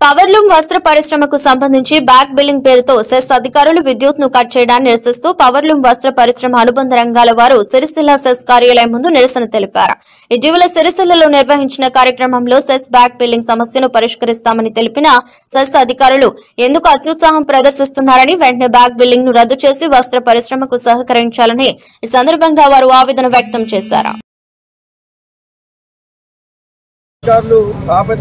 Powerloom వస్త్ర పరిశ్రమకు సంబంధించి బ్యాక్ బిల్లింగ్ పేరుతో సెస్ అధికారులు విద్యుత్ ను కట్ చేయడాన్ని నిరసిస్తూ పవర్లూమ్ వస్త్ర పరిశ్రమ అనుబంధ రంగాల వారు సిరిసిల్ల సెస్ కార్యాలయం ముందు నిరసన తెలిపారు. ఇటీవల సిరిసిల్లలో నిర్వహించిన కార్యక్రమంలో సెస్ బ్యాక్ బిల్లింగ్ సమస్యను పరిష్కరిస్తామని తెలిపిన సెస్ అధికారులు ఎందుకు అత్యుత్సాహం ప్రదర్శిస్తున్నారని వెంటనే బ్యాక్ బిల్లింగ్ ను రద్దు చేసి వస్త్ర పరిశ్రమకు సహకరించాలని ఈ సందర్భంగా వారు ఆవేదన వ్యక్తం చేశారు. అధికారులు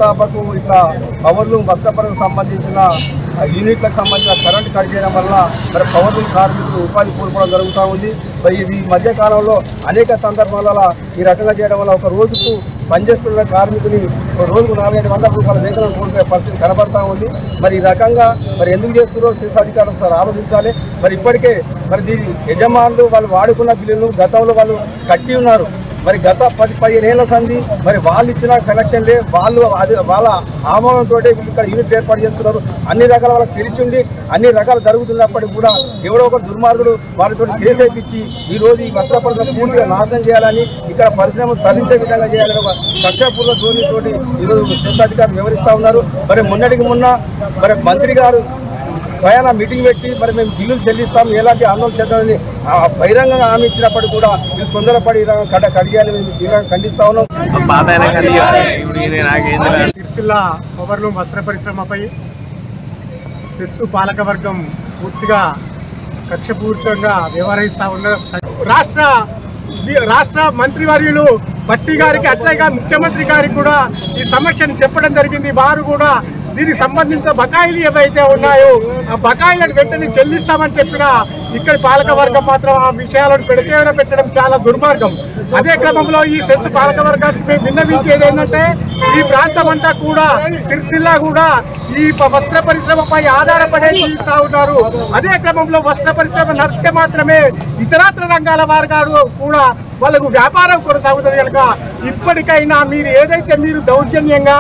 తాపకు ఇట్లా పవర్లూమ్ వస్త్రపరకు సంబంధించిన యూనిట్లకు సంబంధించిన కరెంటు కట్ చేయడం వల్ల మరి పవర్లూమ్ కార్మికులు ఉపాధి కోల్పోవడం జరుగుతూ ఉంది. మరి ఇది మధ్యకాలంలో అనేక సందర్భాలలో ఈ రకంగా చేయడం వల్ల ఒక రోజుకు పనిచేస్తున్న కార్మికుని రోజుకు 400-500 రూపాయల వేతనం కోల్పోయే పరిస్థితి కనబడతా ఉంది. మరి ఈ రకంగా మరి ఎందుకు చేస్తున్నారో సెస్ అధికారులు ఒకసారి ఆలోచించాలి. మరి ఇప్పటికే మరి దీని యజమానులు వాళ్ళు వాడుకున్న బిల్లులు గతంలో వాళ్ళు కట్టి ఉన్నారు. మరి గత 10-15 ఏళ్ల సంది మరి వాళ్ళు ఇచ్చిన కనెక్షన్లే వాళ్ళు వాళ్ళ ఆమోదంతో ఇక్కడ యూనిట్ ఏర్పాటు చేస్తున్నారు. అన్ని రకాల వాళ్ళకి తెలిసిండి అన్ని రకాలు జరుగుతున్నప్పటికీ కూడా ఎవరో ఒక దుర్మార్గుడు వాళ్ళతో కేసు వేయించి ఈరోజు ఈ వస్త్ర పరిశ్రమ పూర్తిగా నాశనం చేయాలని ఇక్కడ పరిశ్రమ తరలించే విధంగా చేయాలని ఒక కక్షపూర్వ ధోరణితోటి ఈరోజు సెస్ అధికారులు వివరిస్తూ ఉన్నారు. మరి మొన్నటికి మొన్న మరి మంత్రి గారు స్వయాన మీటింగ్ పెట్టి మరి మేము బిల్లులు చెల్లిస్తాం ఎలాంటి ఆందోళన చేద్దామని బహిరంగంగా హామీ ఇచ్చినప్పటికీ కూడా వీళ్ళు తొందరపడి కడియాలని ఖండిస్తా ఉన్నాం. సిరిసిల్ల పవర్లూమ్ వస్త్ర పరిశ్రమపై సెస్ పాలకవర్గం పూర్తిగా కక్షపూరితంగా వ్యవహరిస్తూ ఉన్న రాష్ట్ర మంత్రివర్యులు భట్టి గారికి అట్లాగే ముఖ్యమంత్రి గారికి కూడా ఈ సమస్యను చెప్పడం జరిగింది. వారు కూడా దీనికి సంబంధించిన బకాయిలు ఏవైతే ఉన్నాయో ఆ బకాయిలను వెంటనే చెల్లిస్తామని చెప్పిన ఇక్కడ పాలకవర్గం మాత్రం ఆ విషయాలను పెట్టడం చాలా దుర్మార్గం. అదే క్రమంలో ఈ సెస్ పాలకవర్గానికి మేము విన్నవించేది ఏంటంటే ఈ ప్రాంతం అంతా కూడా సిరిసిల్ల కూడా ఈ వస్త్ర పరిశ్రమపై ఆధారపడే జీవిస్తూ ఉన్నారు. అదే క్రమంలో వస్త్ర పరిశ్రమ నడిస్తే మాత్రమే ఇతరత్ర రంగాల వారు కూడా వాళ్ళకు వ్యాపారం కొనసాగుతుంది కనుక ఇప్పటికైనా మీరు ఏదైతే మీరు దౌర్జన్యంగా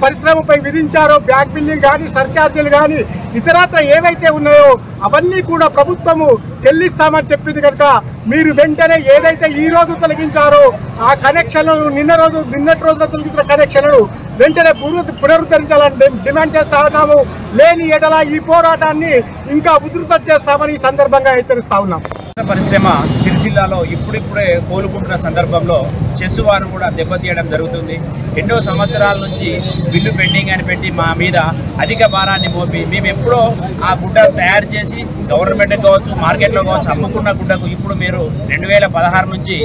పరిశ్రమపై విధించారో బ్యాక్ బిల్లింగ్ కానీ సర్ఛార్జీలు కానీ ఇతరత్ర ఏవైతే ఉన్నాయో అవన్నీ కూడా ప్రభుత్వము చెల్లిస్తామని చెప్పింది కనుక మీరు వెంటనే ఏదైతే ఈ రోజు తొలగించారో ఆ కనెక్షన్లను నిన్నటి రోజున తొలగించిన కనెక్షన్లను వెంటనే పునరుద్ధరించాలని డిమాండ్ చేస్తా ఉన్నాము. లేని ఎడల ఈ పోరాటాన్ని ఇంకా ఉధృతం చేస్తామని ఈ సందర్భంగా హెచ్చరిస్తా ఉన్నాం. పరిశ్రమ సిరిసిల్లాలో ఇప్పుడిప్పుడే కోలుకుంటున్న సందర్భంలో చెస్ వారు కూడా దెబ్బతీయడం జరుగుతుంది. ఎన్నో సంవత్సరాల నుంచి బిల్లు పెండింగ్ అని పెట్టి మా మీద అధిక భారాన్ని మోపి మేము ఎప్పుడో ఆ గుడ్డ తయారు చేసి గవర్నమెంట్కి కావచ్చు మార్కెట్లో కావచ్చు అమ్ముకున్న గుడ్డకు ఇప్పుడు మీరు 2016 నుంచి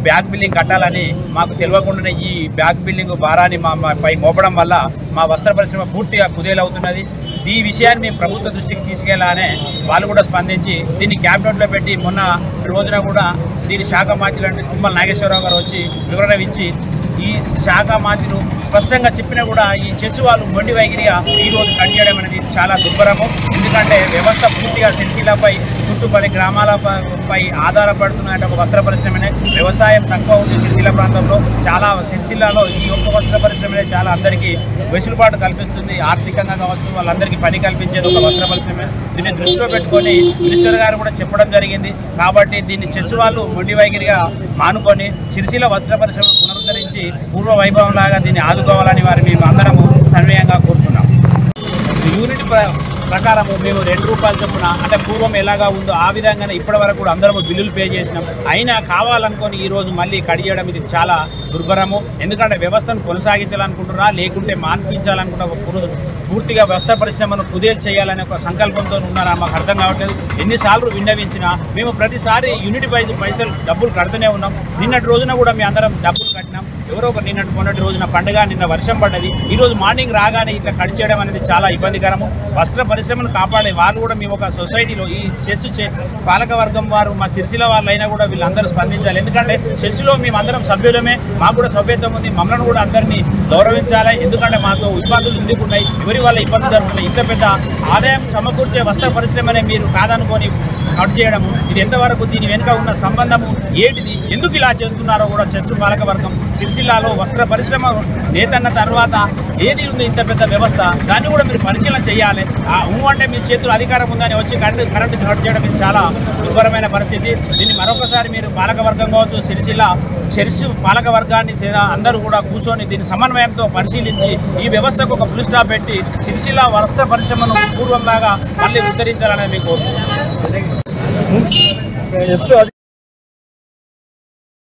బ్యాక్ బిల్లింగ్ కట్టాలని మాకు తెలియకుండానే ఈ బ్యాక్ బిల్లింగ్ భారాన్ని పై మోపడం వల్ల మా వస్త్ర పరిశ్రమ పూర్తిగా కుదేలవుతున్నది. ఈ విషయాన్ని మేము ప్రభుత్వ దృష్టికి తీసుకెళ్లానే వాళ్ళు కూడా స్పందించి దీన్ని క్యాబినెట్లో పెట్టి మొన్న రోజున కూడా దీని శాఖ మంత్రులు అంటే తుమ్మల నాగేశ్వరరావు గారు వచ్చి వివరణ ఇచ్చి ఈ శాఖ మంత్రులు స్పష్టంగా చెప్పినా కూడా ఈ చెస్ వాళ్ళు మొండి వైఖరిగా ఈరోజు కట్ చేయడం అనేది చాలా దుర్భరము. ఎందుకంటే వ్యవస్థ పూర్తిగా సిరిసిల్లపై చుట్టుపడి గ్రామాలపై ఆధారపడుతున్న ఒక వస్త్ర పరిశ్రమనే వ్యవసాయం తక్కువ ఉంది సిరిసిల్ల ప్రాంతంలో. చాలా సిరిసిల్లలో ఈ ఒక్క వస్త్ర పరిశ్రమనే చాలా అందరికీ వెసులుబాటు కల్పిస్తుంది. ఆర్థికంగా కావచ్చు వాళ్ళందరికీ పని కల్పించేది ఒక వస్త్ర పరిశ్రమ. దీన్ని దృష్టిలో పెట్టుకొని మినిస్టర్ గారు కూడా చెప్పడం జరిగింది. కాబట్టి దీన్ని చెస్ వాళ్ళు మొండి వైఖరిగా మానుకొని సిరిసిల్ల వస్త్ర పరిశ్రమ పునరుద్ధరించి పూర్వ వైభవం లాగా దీన్ని ఆదుకోవాలని వారి మేము అందరము సన్వయంగా కూర్చున్నాం. యూనిట్ ప్రకారము మేము 2 రూపాయలు చొప్పున అంటే పూర్వం ఎలాగా ఉందో ఆ విధంగానే ఇప్పటి వరకు కూడా అందరము బిల్లులు పే చేసినాం. అయినా కావాలనుకొని ఈరోజు మళ్ళీ కడియడం ఇది చాలా దుర్భరము. ఎందుకంటే వ్యవస్థను కొనసాగించాలనుకుంటున్నా లేకుంటే మాన్పించాలనుకుంటా పూర్తిగా వస్త్ర పరిశ్రమను కుదేలు చేయాలనే ఒక సంకల్పంతో ఉన్నారా మాకు అర్థం కావట్లేదు. ఎన్నిసార్లు విన్నవించినా మేము ప్రతిసారి యూనిట్ పైసలు డబ్బులు కడుతూనే ఉన్నాం. నిన్నటి రోజున కూడా మేము అందరం డబ్బులు కట్టినాం. ఎవరో ఒక మొన్నటి రోజున పండుగ నిన్న వర్షం పడ్డది. ఈరోజు మార్నింగ్ రాగానే ఇట్లా కట్ చేయడం అనేది చాలా ఇబ్బందికరము. వస్త్ర పరిశ్రమను కాపాడే వాళ్ళు కూడా మేము ఒక సొసైటీలో ఈ చెస్ పాలకవర్గం వారు మా సిరిసిల్ల వాళ్ళు అయినా కూడా వీళ్ళందరూ స్పందించాలి. ఎందుకంటే చెస్లో మేమందరం సభ్యులమే, మాకు కూడా సభ్యత్వం ఉంది. మమ్మల్ని కూడా అందరినీ గౌరవించాలి. ఎందుకంటే మాకు ఇబ్బందులు ఎందుకున్నాయి, ఎవరి వల్ల ఇబ్బందులు జరుగుతున్నాయి. ఇంత పెద్ద ఆదాయం సమకూర్చే వస్త్ర పరిశ్రమనే మీరు కాదనుకొని కట్ చేయడము ఇది ఎంతవరకు, దీని వెనుక ఉన్న సంబంధము ఏంటిది, ఎందుకు ఇలా చేస్తున్నారో కూడా చెస్ పాలకవర్గం సిరిసిల్ల సిరిసిల్లాలో వస్త్ర పరిశ్రమ నేతన్న తర్వాత ఏది ఉంది ఇంత పెద్ద వ్యవస్థ, దాన్ని కూడా మీరు పరిశీలన చేయాలి. అంటే మీ చేతులు అధికారం ఉందని వచ్చి కరెంటు కట్ చేయడం ఇది చాలా దుర్భరమైన పరిస్థితి. దీన్ని మరొకసారి మీరు పాలకవర్గం కావచ్చు, సిరిసిల్ల చర్చ్ పాలక వర్గాన్ని అందరూ కూడా కూర్చొని దీన్ని సమన్వయంతో పరిశీలించి ఈ వ్యవస్థకు ఒక ఫుల్ స్టాప్ పెట్టి సిరిసిల్ల వస్త్ర పరిశ్రమను పూర్వంలాగా మళ్ళీ ఉద్ధరించాలని మీకు కోరుతున్నాను.